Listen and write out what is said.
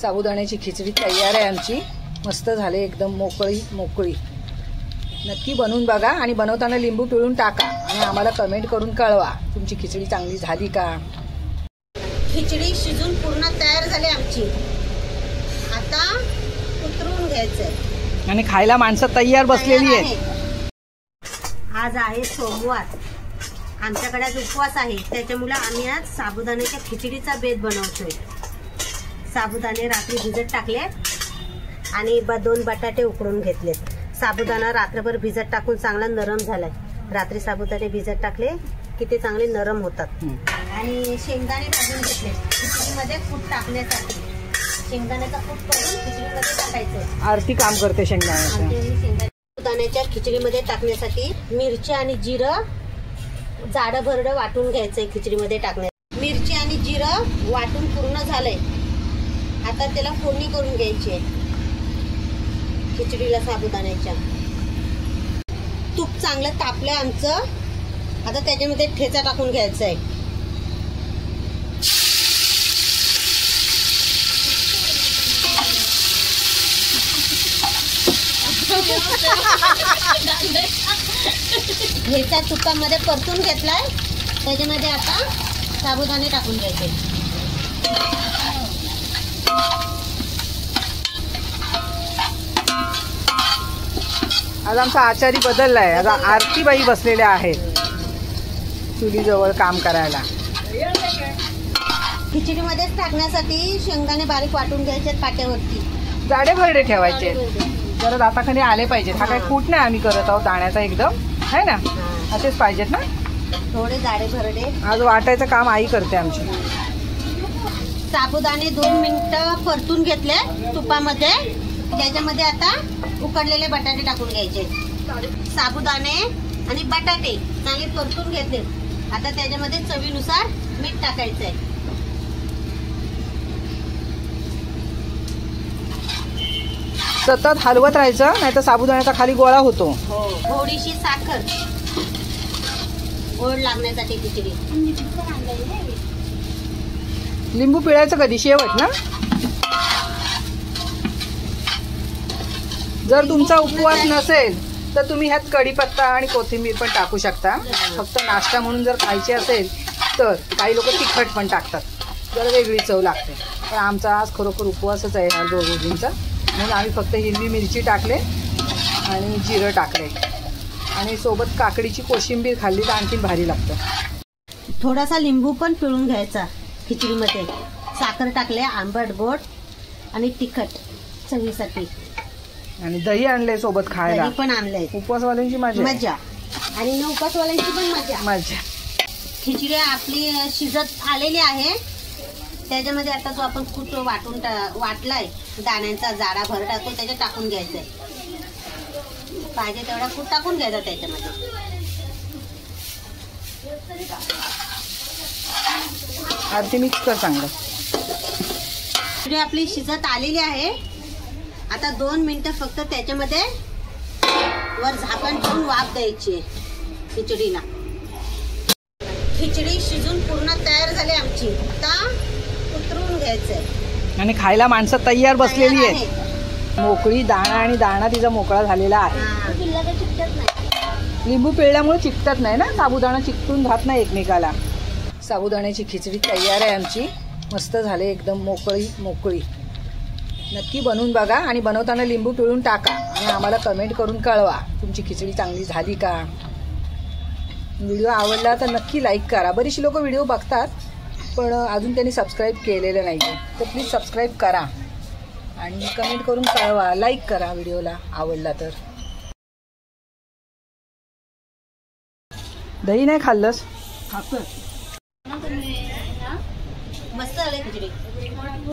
साबुदाण्याची खिचडी तयार आहे आमची। मस्त झाले, एकदम मोकळी मोकळी। नक्की बनवून बघा आणि बनवताना लिंबू पिळून टाका आणि आम्हाला कमेंट करून कळवा तुमची खिचडी चांगली झाली का। खिचडी शिजून पूर्ण तयार झाली आमची। आता उतरवून घ्यायचंय आणि खायला माणसं तयार बसलेली आहेत। आज आहे सोमवार, आमच्याकडे आज उपवास आहे, त्याच्यामुळे आम्ही आज साबुदाण्याच्या खिचडीचा बेत बनवतोय। साबुदाणे रात्री भिजत टाकले आणि 2 बटाटे उकडून घेतलेत। साबुदाणा रात्रभर भिजत टाकून चांगला नरम झालाय। रात्री साबुदाणे भिजत टाकले की ते चांगले नरम होतात। आणि शेंगदाणे भाजून घेतले खिचडीमध्ये कूट टाकण्यासाठी। शेंगदाण्याचा कूट करून खिचडीमध्ये टाकायचं। आरती काम करते शेंगदाण्याचं। साबुदाण्याच्या खिचडीमध्ये टाकण्यासाठी मिरची आणि जिरं जाडं भरडं वाटून घ्यायचंय खिचडीमध्ये टाकण्यासाठी। मिरची आणि जिरं वाटून पूर्ण झालंय, आता त्याला फोडणी करून घ्यायची आहे खिचडीला साबुदाण्याच्या। तूप चांगलं तापलंय आमचं, आता त्याच्यामध्ये ठेचा टाकून घ्यायचा आहे। ठेचा तुपामध्ये परतून घेतलाय, त्याच्यामध्ये आता साबुदाणे टाकून घ्यायचे। आज आमचा आचारी बदललाय, आता आरतीबाई बसलेल्या आहेत चुलीजवळ काम करायला। खिचडीमध्येच टाकण्यासाठी शेंगदाणे बारीक वाटून घ्यायचे पाट्यावरती, जाडे भरडे ठेवायचे, जरा दाताखाली आले पाहिजेत। हा काही कूट नाही आम्ही करत आहोत दाण्याचा, एकदम है ना, असेच पाहिजेत ना, थोडे जाडे भरडे। आज वाटायचं काम आई करते आमची। साबुदाणे 2 मिनिटं परतून घेतले तुपामध्ये, त्याच्यामध्ये आता उकडलेले बटाटे टाकून घ्यायचे। साबुदाणे आणि बटाटे चांगले परतून घेतले, आता त्याच्यामध्ये चवीनुसार मीठ टाकायचंय। सतत हलवत राहायचं, नाहीतर साबुदाण्याचा खाली गोळा होतो। थोडीशी साखर गोड लागण्यासाठी खिचडी। लिंबू पिळायचं कधी, शेवट ना। जर तुमचा उपवास नसेल तर तुम्ही ह्यात कढीपत्ता आणि कोथिंबीर पण टाकू शकता। फक्त नाश्ता म्हणून जर खायची असेल तर काही लोक तिखट पण टाकतात, जर वेगळी चव लागते। पण आमचा आज खरोखर उपवासच आहे ह्या दोघींचा, म्हणून आम्ही फक्त हिरवी मिरची टाकले आणि जिरं टाकले आणि सोबत काकडीची कोशिंबीर खाल्ली तर आणखी भारी लागतं। थोडासा लिंबू पण पिळून घ्यायचा खिचडीमध्ये, साखर टाकले, आंबट गोड आणि तिखट चवीसाठी, आणि दही आणले सोबत खायला, दही पण आणलंय। उपवासवाल्यांची मजा आणि न उपवासवाल्यांची पण मजा। खिचडी आपली शिजत आलेली आहे, त्याच्यामध्ये आता जो आपण कूट वाटलाय दाण्यांचा जाडा भरडा तो त्याच्यात टाकून घ्यायचा आहे। पाहिजे तेवढा कूट टाकून घ्यायचा त्याच्यामध्ये। आरती मिक्स कर चांगलं। खिचडी आपली शिजत आलेली आहे, आता 2 मिनिटं फक्त त्याच्यामध्ये वर झाकण ठेवून वाफ द्यायची खिचडीला। खिचडी शिजून पूर्ण तयार झाली आमची, आता उतरवून घ्यायचंय आणि खायला माणसं तयार बसलेली आहेत। मोकळी दाणा आणि दाणा तिचा मोकळा झालेला आहे। लिंबू पिळल्यामुळे चिकटत नाही ना, साबुदाणा चिकटून राहत नाही एकमेकाला। साबुदाण्याची खिचडी तयार आहे आमची, मस्त झाले, एकदम मोकळी मोकळी। नक्की बनवून बघा आणि बनवताना लिंबू पिळून टाका आणि आम्हाला कमेंट करून कळवा तुमची खिचडी चांगली झाली का। व्हिडिओ आवडला तर नक्की लाईक करा। बरीचशी लोक व्हिडिओ बघतात पण अजून त्यांनी सबस्क्राईब केलेलं नाही, तर प्लीज सबस्क्राईब करा आणि कमेंट करून कळवा, लाईक करा व्हिडिओला आवडला तर। दही नाही खाल्लंस? मस्त झाली खिचडी।